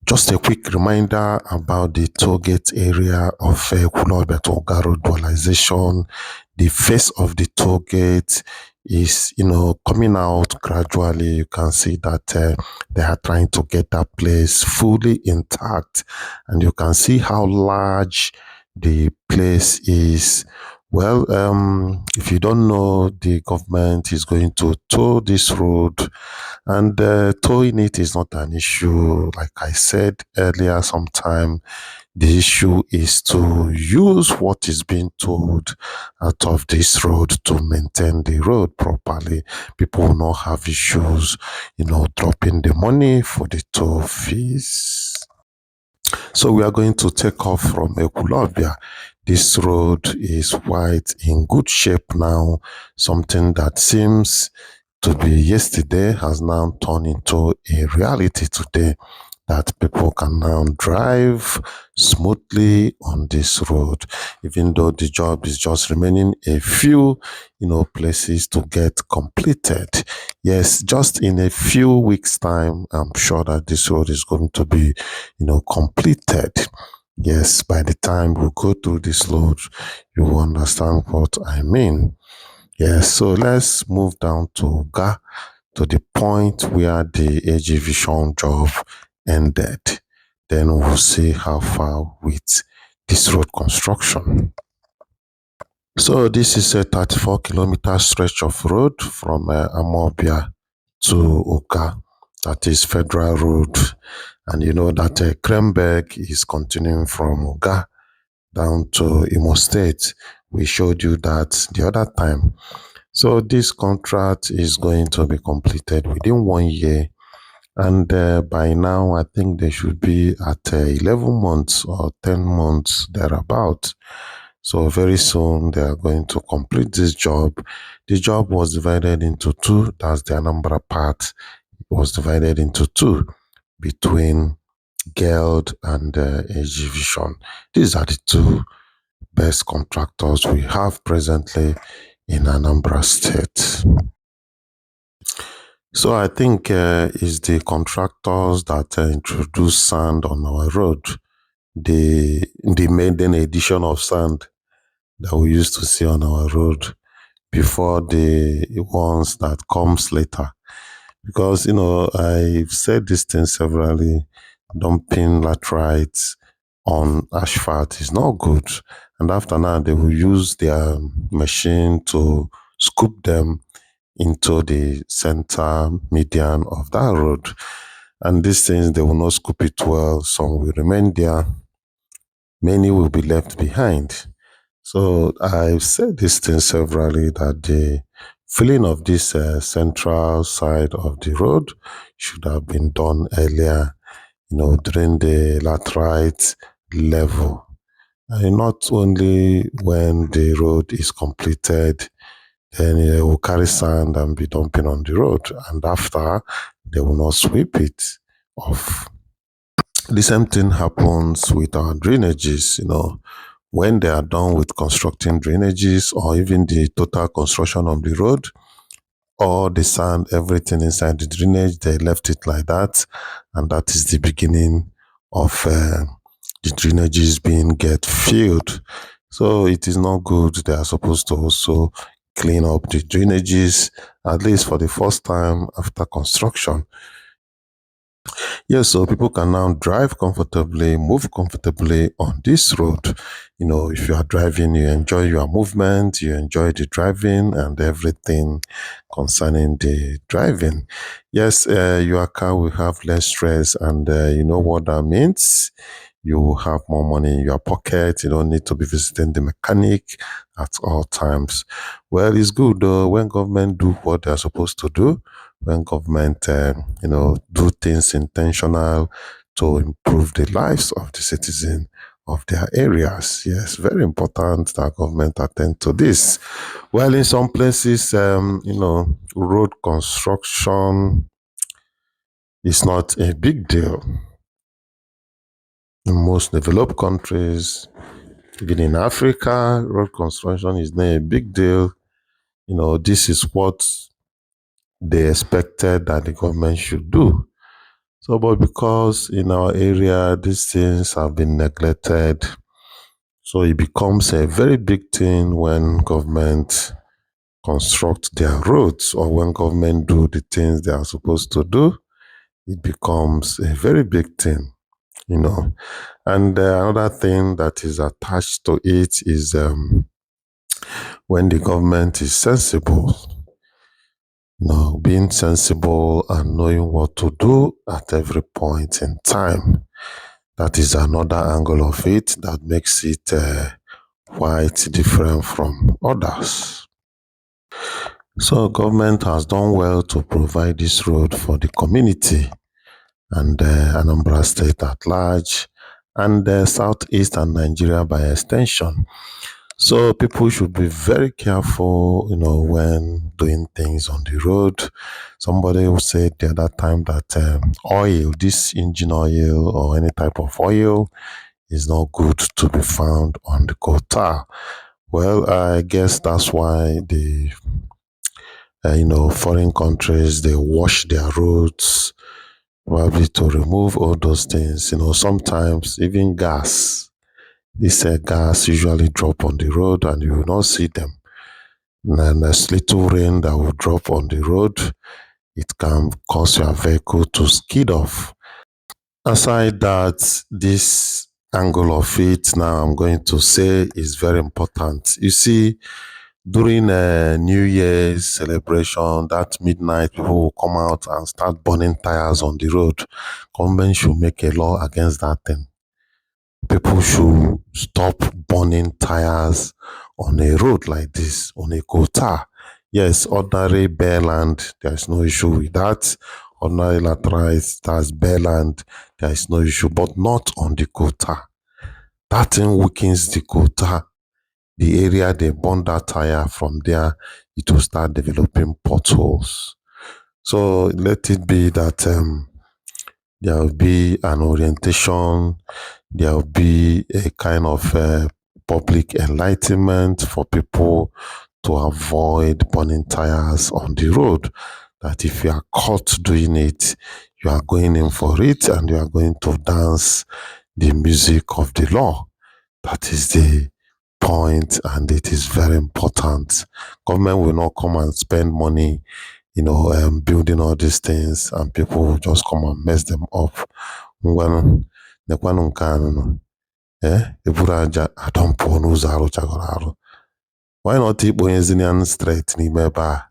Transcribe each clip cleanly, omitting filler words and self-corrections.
Just a quick reminder about the toll gate area of Ekwulobia-Uga Road Dualization. The face of the toll gate is, coming out gradually. You can see that they are trying to get that place fully intact, and you can see how large the place is. Well, if you don't know, the government is going to toll this road, and towing it is not an issue. Like I said earlier, sometime the issue is to use what is being towed out of this road to maintain the road properly. People will not have issues, dropping the money for the toll fees. So we are going to take off from Ekwulobia. This road is quite in good shape now. Something that seems to be yesterday has now turned into a reality today, that people can now drive smoothly on this road, even though the job is just remaining a few, places to get completed. Yes, just in a few weeks' time, I'm sure that this road is going to be, completed. Yes, by the time we go through this road, you will understand what I mean. Yes, so let's move down to Uga, to the point where the AG Vision job ended. Then we'll see how far with this road construction. So this is a 34-kilometer stretch of road from Amawbia to Uga. That is Federal Road. And you know that Kremberg is continuing from Uga down to Imo State. We showed you that the other time. So this contract is going to be completed within 1 year. And by now, I think they should be at 11 months or 10 months thereabout. So very soon they are going to complete this job. The job was divided into two. That's the Anambra part. It was divided into two between GELD and AG Vision. These are the two best contractors we have presently in Anambra State. So I think it's the contractors that introduced sand on our road, the maiden edition of sand that we used to see on our road before the ones that comes later. Because, I've said this thing severally, dumping laterites on asphalt is not good. And after that, they will use their machine to scoop them into the center median of that road. And these things, they will not scoop it well. Some will remain there. Many will be left behind. So I've said this thing severally, that the filling of this central side of the road should have been done earlier, during the laterite level. And not only when the road is completed, then they will carry sand and be dumping on the road. And after, they will not sweep it off. The same thing happens with our drainages, when they are done with constructing drainages, or even the total construction of the road, all the sand, everything inside the drainage, they left it like that. And that is the beginning of the drainages being get filled. So it is not good. They are supposed to also clean up the drainages, at least for the first time after construction. Yes, so people can now drive comfortably, move comfortably on this road. If you are driving, you enjoy your movement, you enjoy the driving and everything concerning the driving. Yes, your car will have less stress, and you know what that means. You will have more money in your pocket. You don't need to be visiting the mechanic at all times. Well, it's good though when government do what they're supposed to do, when government, do things intentional to improve the lives of the citizen of their areas. Yes, very important that government attend to this. Well, in some places, road construction is not a big deal. In most developed countries, even in Africa, road construction is not a big deal. This is what they expected that the government should do. So, but because in our area these things have been neglected, so it becomes a very big thing when government construct their roads or when government do the things they are supposed to do. It becomes a very big thing, you know. And another thing that is attached to it is when the government is sensible, being sensible and knowing what to do at every point in time. That is another angle of it that makes it quite different from others. So government has done well to provide this road for the community and Anambra State at large, and Southeast and Nigeria by extension. So people should be very careful, when doing things on the road. Somebody who said the other time that oil, this engine oil or any type of oil, is not good to be found on the quota. Well, I guess that's why the foreign countries they wash their roads probably to remove all those things. Sometimes even gas. This gas usually drop on the road and you will not see them. And there's little rain that will drop on the road. It can cause your vehicle to skid off. Aside that, this angle of it now I'm going to say is very important. You see, during a New Year's celebration, that midnight, people will come out and start burning tires on the road. Government should make a law against that thing. People should stop burning tires on a road like this, on a quota. Yes, ordinary bare land, there's no issue with that. Ordinary laterite, that's bare land, there is no issue, but not on the quota. That thing weakens the quota. The area they burn that tire from there, it will start developing potholes. So let it be that there will be an orientation, there will be a kind of public enlightenment for people to avoid burning tires on the road. That if you are caught doing it, you are going in for it and you are going to dance the music of the law. That is the point, and it is very important. Government will not come and spend money, building all these things, and people will just come and mess them up. Ngwanụ, nekwanụ nke anụ nọ. Eburu aja adọmpụọ n'ụzọ arụchagoro arụ. Why not ikponyezinian straight n'ime ebe a?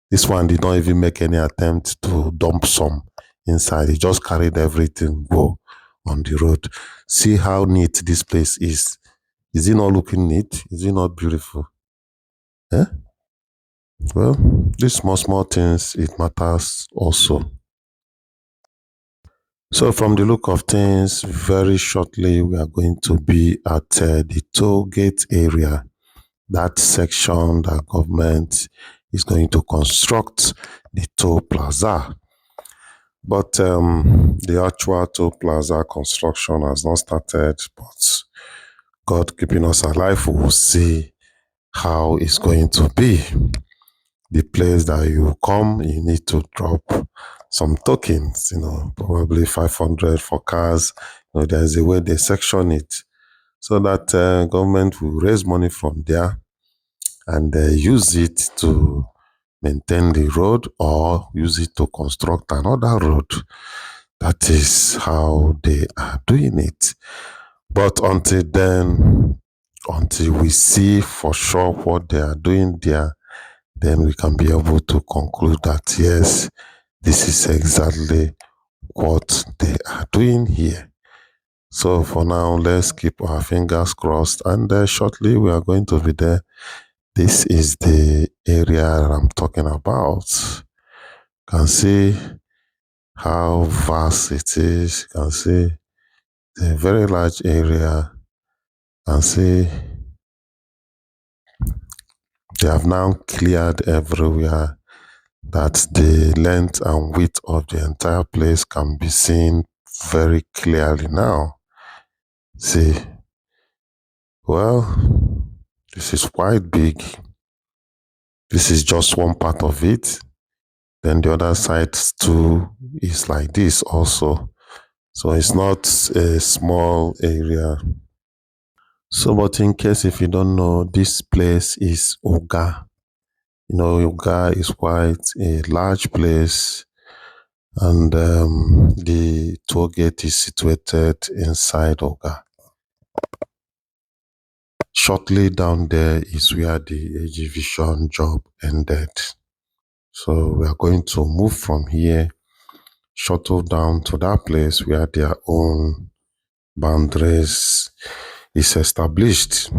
This one did not even make any attempt to dump some inside. He just carried everything go on the road. See how neat this place is. Is it not looking neat? Is it not beautiful? Well, these small things, it matters also. So from the look of things, very shortly, we are going to be at the toll gate area, that section that government is going to construct the toll plaza. But the actual toll plaza construction has not started, but God keeping us alive, we will see how it's going to be. The place that you come, you need to drop some tokens, probably 500 for cars. There's a way they section it so that government will raise money from there and use it to maintain the road or use it to construct another road. That is how they are doing it. But until then, until we see for sure what they are doing there, then we can be able to conclude that yes, this is exactly what they are doing here. So for now, let's keep our fingers crossed, and shortly we are going to be there. This is the area I'm talking about. You can see how vast it is. You can see a very large area. You can see they have now cleared everywhere, that the length and width of the entire place can be seen very clearly now. See, well, this is quite big. This is just one part of it. Then the other side too is like this also. So it's not a small area. So, but in case if you don't know, this place is Uga. Uga is quite a large place, and the toll gate is situated inside Uga. Shortly down there is where the AG Vision job ended. So we are going to move from here, shuttle down to that place where their own boundaries is established.